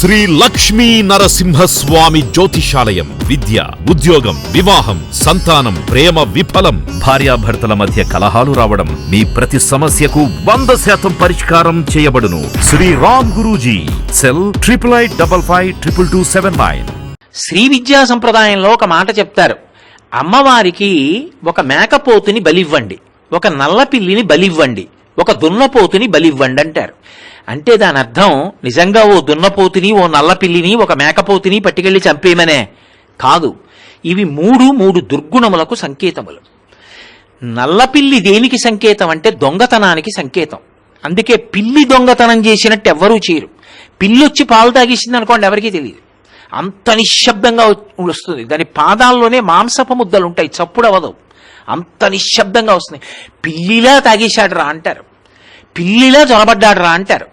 శ్రీ లక్ష్మీ నరసింహస్వామి జ్యోతిషాలయం. విద్య, ఉద్యోగం, వివాహం, సంతానం, ప్రేమ విఫలం, భార్యాభర్తల మధ్య కలహాలు రావడం, మీ ప్రతి సమస్యకు 100% పరిష్కారం చేయబడును. శ్రీ రామ్ గురూజీ. సెల్ 8855522279. శ్రీ విద్యా సంప్రదాయంలో ఒక మాట చెప్తారు. అమ్మవారికి ఒక మేకపోతుని బలివ్వండి, ఒక నల్ల పిల్లిని బలివ్వండి, ఒక దున్నపోతుని బలివ్వండి అంటారు. అంటే దాని అర్థం నిజంగా ఓ దున్నపోతుని, ఓ నల్ల పిల్లిని, ఒక మేకపోతుని పట్టుకెళ్లి చంపేమనే కాదు. ఇవి మూడు దుర్గుణములకు సంకేతములు. నల్లపిల్లి దేనికి సంకేతం అంటే దొంగతనానికి సంకేతం. అందుకే పిల్లి దొంగతనం చేసినట్టు ఎవ్వరూ చేయరు. పిల్లి వచ్చి పాలు తాగేసింది అనుకోండి, ఎవరికీ తెలియదు. అంత నిశ్శబ్దంగా వస్తుంది. దాని పాదాల్లోనే మాంసపు ముద్దలు ఉంటాయి, చప్పుడు అవ్వదు, అంత నిశ్శబ్దంగా వస్తుంది. పిల్లిలా తాగేశాడు రా అంటారు, పిల్లిలా జొరబడ్డాడు రా అంటారు.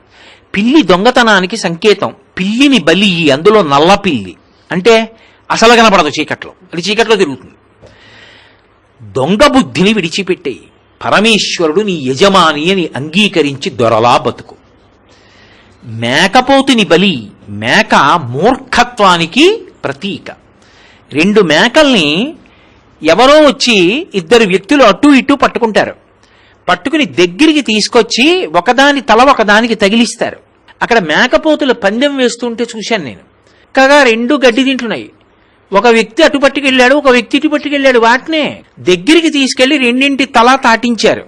పిల్లి దొంగతనానికి సంకేతం. పిల్లిని బలి, అందులో నల్ల పిల్లి అంటే అసలు కనపడదు చీకట్లో, అది చీకట్లో తిరుగుతుంది. దొంగ బుద్ధిని విడిచిపెట్టేయి, పరమేశ్వరుడు నీ యజమాని అని అంగీకరించి దొరలా బతుకు. మేకపోతుని బలి, మేక మూర్ఖత్వానికి ప్రతీక. 2 మేకల్ని ఎవరో వచ్చి 2 వ్యక్తులు అటు ఇటు పట్టుకుంటారు. పట్టుకుని దగ్గరికి తీసుకొచ్చి ఒకదాని తల ఒకదానికి తగిలిస్తారు. అక్కడ మేకపోతులు పందెం వేస్తుంటే చూశాను నేను. చక్కగా 2 గడ్డి తింటున్నాయి. ఒక వ్యక్తి అటు పట్టుకెళ్ళాడు, ఒక వ్యక్తి ఇటు పట్టుకెళ్ళాడు. వాటినే దగ్గరికి తీసుకెళ్లి 2 తల తాటించారు.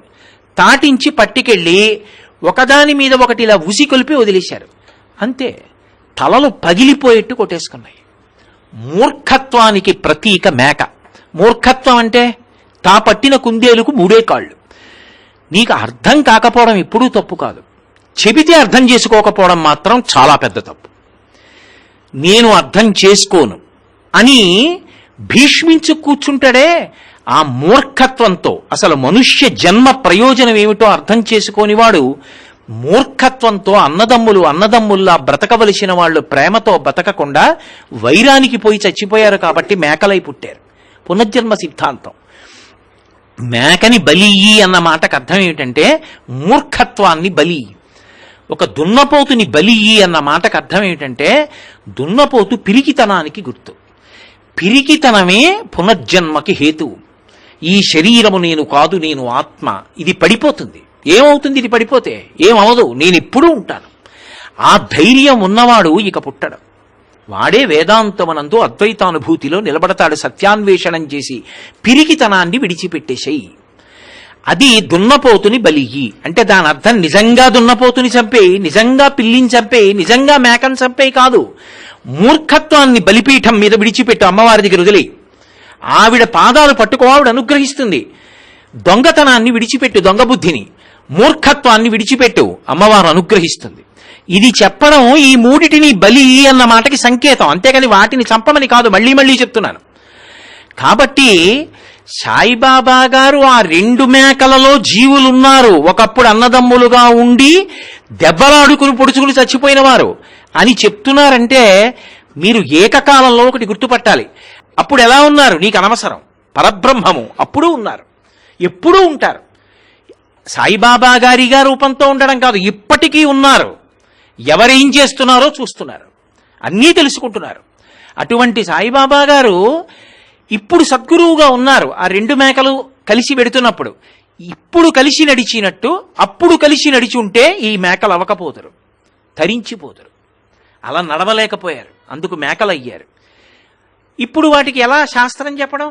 తాటించి పట్టుకెళ్ళి ఒకదాని మీద ఒకటి ఇలా ఉసి కొలిపి వదిలేశారు. అంతే, తలలు పగిలిపోయేట్టు కొట్టేసుకున్నాయి. మూర్ఖత్వానికి ప్రతీక మేక. మూర్ఖత్వం అంటే తా పట్టిన కుందేలుకు 3 కాళ్ళు. నీకు అర్థం కాకపోవడం ఎప్పుడూ తప్పు కాదు, చెబితే అర్థం చేసుకోకపోవడం మాత్రం చాలా పెద్ద తప్పు. నేను అర్థం చేసుకోను అని భీష్మించు కూర్చుంటాడే, ఆ మూర్ఖత్వంతో, అసలు మనుష్య జన్మ ప్రయోజనం ఏమిటో అర్థం చేసుకోనివాడు మూర్ఖత్వంతో అన్నదమ్ముల్లా బ్రతకవలసిన వాళ్ళు ప్రేమతో బతకకుండా వైరానికి పోయి చచ్చిపోయారు. కాబట్టి మేకలై పుట్టారు. పునర్జన్మ సిద్ధాంతం. మేకని బలి అన్న మాటకు అర్థం ఏమిటంటే మూర్ఖత్వాన్ని బలి. ఒక దున్నపోతుని బలి అన్న మాటకు అర్థం ఏమిటంటే దున్నపోతు పిరికితనానికి గుర్తు. పిరికితనమే పునర్జన్మకి హేతువు. ఈ శరీరము నేను కాదు, నేను ఆత్మ, ఇది పడిపోతుంది. ఏమవుతుంది ఇది పడిపోతే? ఏమవదు, నేను ఎప్పుడూ ఉంటాను. ఆ ధైర్యం ఉన్నవాడు ఇక పుట్టడు. వాడే వేదాంతమనందు అద్వైతానుభూతిలో నిలబడతాడు. సత్యాన్వేషణం చేసి పిరికితనాన్ని విడిచిపెట్టేసేయి. అది దున్నపోతుని బలియి అంటే దాని అర్థం నిజంగా దున్నపోతుని చంపేయి, నిజంగా పిల్లిని చంపేయి, నిజంగా మేకను చంపేయి కాదు. మూర్ఖత్వాన్ని బలిపీఠం మీద విడిచిపెట్టు, అమ్మవారి దగ్గర వదిలే. ఆవిడ పాదాలు పట్టుకో, ఆవిడ అనుగ్రహిస్తుంది. దొంగతనాన్ని విడిచిపెట్టు, దొంగ బుద్ధిని, మూర్ఖత్వాన్ని విడిచిపెట్టు, అమ్మవారు అనుగ్రహిస్తుంది. ఇది చెప్పడం ఈ 3 బలి అన్న మాటకి సంకేతం, అంతేగాని వాటిని చంపమని కాదు. మళ్ళీ చెప్తున్నాను. కాబట్టి సాయిబాబా గారు ఆ 2 మేకలలో జీవులున్నారు, ఒకప్పుడు అన్నదమ్ములుగా ఉండి దెబ్బలాడుకుని పొడుచుకుని చచ్చిపోయిన వారు అని చెప్తున్నారంటే మీరు ఏకకాలంలో ఒకటి గుర్తుపట్టాలి. అప్పుడు ఎలా ఉన్నారు నీకు అనవసరం. పరబ్రహ్మము అప్పుడు ఉన్నారు, ఎప్పుడూ ఉంటారు. సాయిబాబా గారిగా రూపంతో ఉండడం కాదు, ఇప్పటికీ ఉన్నారు. ఎవరేం చేస్తున్నారో చూస్తున్నారు, అన్నీ తెలుసుకుంటున్నారు. అటువంటి సాయిబాబా గారు ఇప్పుడు సద్గురువుగా ఉన్నారు. ఆ 2 మేకలు కలిసి పెడుతున్నప్పుడు ఇప్పుడు కలిసి నడిచినట్టు అప్పుడు కలిసి నడిచి ఉంటే ఈ మేకలు అవ్వకపోతారు, తరించిపోతారు. అలా నడవలేకపోయారు, అందుకు మేకలు అయ్యారు. ఇప్పుడు వాటికి ఎలా శాస్త్రం చెప్పడం,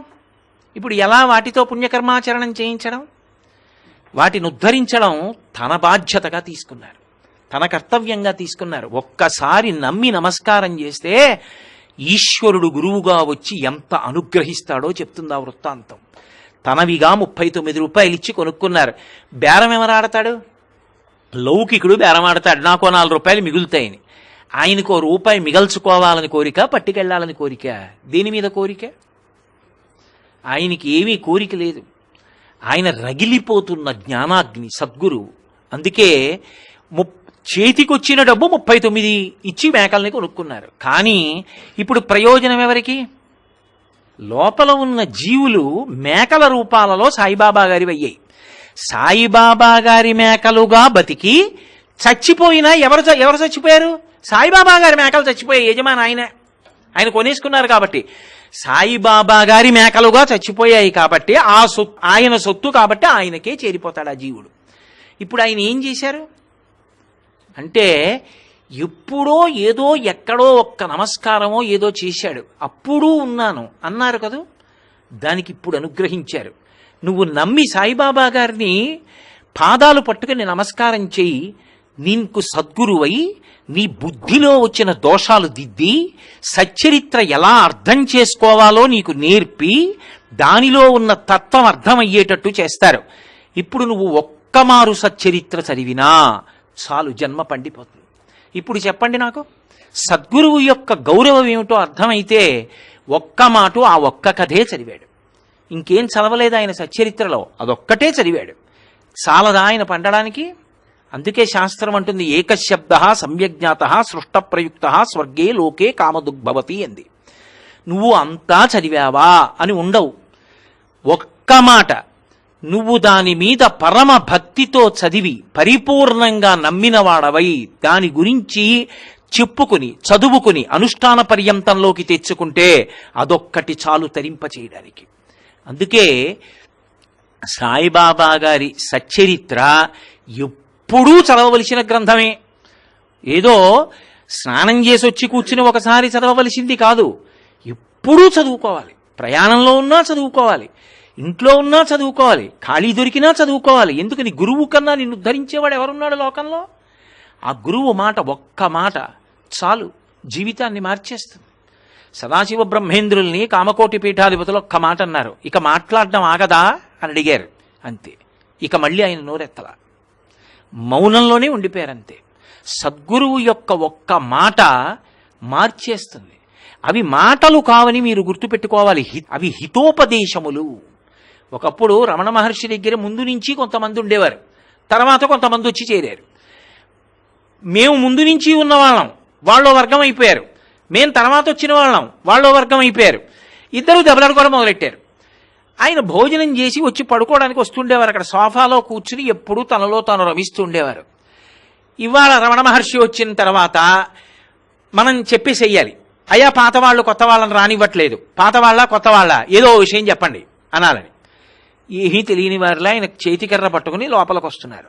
ఇప్పుడు ఎలా వాటితో పుణ్యకర్మాచరణం చేయించడం, వాటిని ఉద్ధరించడం తన బాధ్యతగా తీసుకున్నారు, తన కర్తవ్యంగా తీసుకున్నారు. ఒక్కసారి నమ్మి నమస్కారం చేస్తే ఈశ్వరుడు గురువుగా వచ్చి ఎంత అనుగ్రహిస్తాడో చెప్తుంది ఆ వృత్తాంతం. తనవిగా 39 రూపాయలు ఇచ్చి కొనుక్కున్నారు. బేరం ఎవరాడతాడు? లౌకికుడు బేరమాడతాడు, నాకో 4 రూపాయలు మిగులుతాయని. ఆయనకో రూపాయి మిగల్చుకోవాలని కోరిక, పట్టుకెళ్లాలని కోరిక. దేని మీద కోరిక? ఆయనకి ఏమీ కోరిక లేదు. ఆయన రగిలిపోతున్న జ్ఞానాగ్ని సద్గురువు. అందుకే చేతికొచ్చిన డబ్బు 39 ఇచ్చి మేకల్ని కొనుక్కున్నారు. కానీ ఇప్పుడు ప్రయోజనం ఎవరికి? లోపల ఉన్న జీవులు మేకల రూపాలలో సాయిబాబా గారి అయ్యాయి. సాయిబాబా గారి మేకలుగా బతికి చచ్చిపోయినా ఎవరు చచ్చిపోయారు? సాయిబాబా గారి మేకలు చచ్చిపోయే యజమాని ఆయన కొనేసుకున్నారు కాబట్టి. సాయిబాబా గారి మేకలుగా చచ్చిపోయాయి కాబట్టి ఆయన సొత్తు కాబట్టి ఆయనకే చేరిపోతాడు ఆ జీవుడు. ఇప్పుడు ఆయన ఏం చేశారు అంటే, ఎప్పుడో ఏదో ఎక్కడో ఒక్క నమస్కారమో ఏదో చేశాడు, అప్పుడు ఉన్నాను అన్నారు కదూ, దానికి ఇప్పుడు అనుగ్రహించారు. నువ్వు నమ్మి సాయిబాబా గారిని పాదాలు పట్టుకుని నమస్కారం చేయి, నీకు సద్గురువై నీ బుద్ధిలో వచ్చిన దోషాలు దిద్ది సచ్చరిత్ర ఎలా అర్థం చేసుకోవాలో నీకు నేర్పి దానిలో ఉన్న తత్వం అర్థమయ్యేటట్టు చేస్తారు. ఇప్పుడు నువ్వు ఒక్కమారు సచ్చరిత్ర చదివినా చాలు, జన్మ పండిపోతుంది. ఇప్పుడు చెప్పండి నాకు, సద్గురువు యొక్క గౌరవం ఏమిటో అర్థమైతే ఒక్క మాట ఆ ఒక్క కథే చదివాడు, ఇంకేం చదవలేదు ఆయన సచ్చరిత్రలో, అదొక్కటే చదివాడు. చాలదా ఆయన పండడానికి? అందుకే శాస్త్రం అంటుంది, ఏకశబ్ద సమ్యజ్ఞాత సృష్ట ప్రయుక్త స్వర్గే లోకే కామదుగ్భవతి అంది. నువ్వు అంతా చదివావా అని ఉండవు, ఒక్క మాట నువ్వు దాని మీద పరమ భక్తితో చదివి పరిపూర్ణంగా నమ్మినవాడవై దాని గురించి చెప్పుకుని చదువుకుని అనుష్ఠాన పర్యంతంలోకి తెచ్చుకుంటే అదొక్కటి చాలు తరింప చేయడానికి. అందుకే సాయిబాబా గారి సచ్చరిత్ర ఎప్పుడూ చదవవలసిన గ్రంథమే. ఏదో స్నానం చేసి వచ్చి కూర్చుని ఒకసారి చదవవలసింది కాదు, ఎప్పుడూ చదువుకోవాలి. ప్రయాణంలో ఉన్నా చదువుకోవాలి, ఇంట్లో ఉన్నా చదువుకోవాలి, ఖాళీ దొరికినా చదువుకోవాలి. ఎందుకని? గురువు కన్నా నిన్ను ఉద్ధరించేవాడు ఎవరున్నాడు లోకంలో? ఆ గురువు మాట, ఒక్క మాట చాలు, జీవితాన్ని మార్చేస్తుంది. సదాశివ బ్రహ్మేంద్రుల్ని కామకోటి పీఠాధిపతులు ఒక్క మాట అన్నారు, ఇక మాట్లాడడం ఆగదా అని అడిగారు, అంతే. ఇక మళ్ళీ ఆయన నోరెత్తల, మౌనంలోనే ఉండిపోయారంతే. సద్గురువు యొక్క ఒక్క మాట మార్చేస్తుంది. అవి మాటలు కావని మీరు గుర్తుపెట్టుకోవాలి, అవి హితోపదేశములు. ఒకప్పుడు రమణ మహర్షి దగ్గర ముందు నుంచి కొంతమంది ఉండేవారు, తర్వాత కొంతమంది వచ్చి చేరారు. మేము ముందు నుంచి ఉన్నవాళ్ళం, వాళ్ళో వర్గం అయిపోయారు. మేము తర్వాత వచ్చిన వాళ్ళం, వాళ్ళో వర్గం అయిపోయారు. ఇద్దరు దెబ్బలాడుకోవడం మొదలెట్టారు. ఆయన భోజనం చేసి వచ్చి పడుకోవడానికి వస్తుండేవారు, అక్కడ సోఫాలో కూర్చుని ఎప్పుడూ తనలో తాను రమిస్తూ ఉండేవారు. ఇవాళ రమణ మహర్షి వచ్చిన తర్వాత మనం చెప్పేసేయాలి, అయ్యా పాత వాళ్ళు కొత్త వాళ్ళని రానివ్వట్లేదు, పాత వాళ్ళ కొత్త వాళ్ళ ఏదో విషయం చెప్పండి అనాలని. ఏమీ తెలియని వారిలా ఆయన చేతికర్ర పట్టుకుని లోపలికి వస్తున్నారు.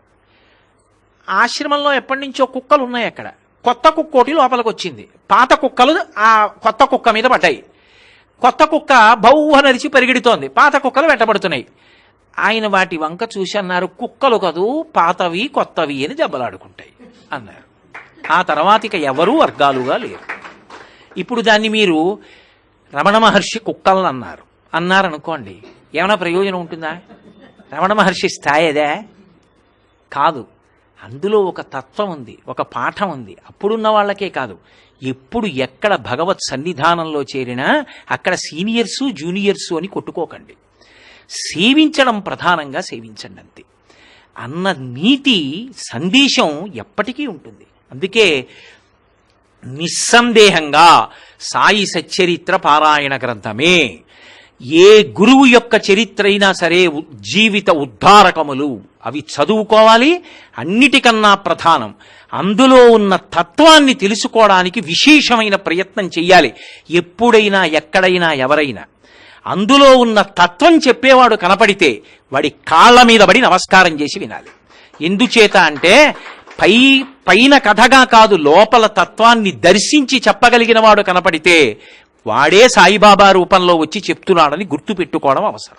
ఆశ్రమంలో ఎప్పటి నుంచో కుక్కలు ఉన్నాయి, అక్కడ కొత్త కుక్కోటి లోపలికి వచ్చింది. పాత కుక్కలు ఆ కొత్త కుక్క మీద పడ్డాయి. కొత్త కుక్క బౌహ నరిచి పరిగెడుతోంది, పాత కుక్కలు వెంటబడుతున్నాయి. ఆయన వాటి వంక చూసి అన్నారు, కుక్కలు కదూ పాతవి కొత్తవి అని దెబ్బలాడుకుంటాయి అన్నారు. ఆ తర్వాత ఇక ఎవరూ వర్గాలుగా లేరు. ఇప్పుడు దాన్ని మీరు రమణ మహర్షి కుక్కలను అన్నారనుకోండి, ఏమైనా ప్రయోజనం ఉంటుందా? రమణ మహర్షి స్థాయి అదే కాదు. అందులో ఒక తత్వం ఉంది, ఒక పాఠం ఉంది. అప్పుడున్న వాళ్ళకే కాదు, ఎప్పుడు ఎక్కడ భగవత్ సన్నిధానంలో చేరినా అక్కడ సీనియర్సు జూనియర్సు అని కొట్టుకోకండి, సేవించడం ప్రధానంగా సేవించండి అంతే అన్న నీతి సందేశం ఎప్పటికీ ఉంటుంది. అందుకే నిస్సందేహంగా సాయి సచ్చరిత్ర పారాయణ గ్రంథమే. ఏ గురువు యొక్క చరిత్ర అయినా సరే జీవిత ఉద్ధారకములు, అవి చదువుకోవాలి. అన్నిటికన్నా ప్రధానం అందులో ఉన్న తత్వాన్ని తెలుసుకోవడానికి విశేషమైన ప్రయత్నం చెయ్యాలి. ఎప్పుడైనా ఎక్కడైనా ఎవరైనా అందులో ఉన్న తత్వం చెప్పేవాడు కనపడితే వాడి కాళ్ళ మీద పడి నమస్కారం చేసి వినాలి. ఎందుచేత అంటే పైన కథగా కాదు, లోపల తత్వాన్ని దర్శించి చెప్పగలిగిన వాడు కనపడితే వాడే సాయిబాబా రూపంలో వచ్చి చెప్తున్నాడని గుర్తుపెట్టుకోవడం అవసరం.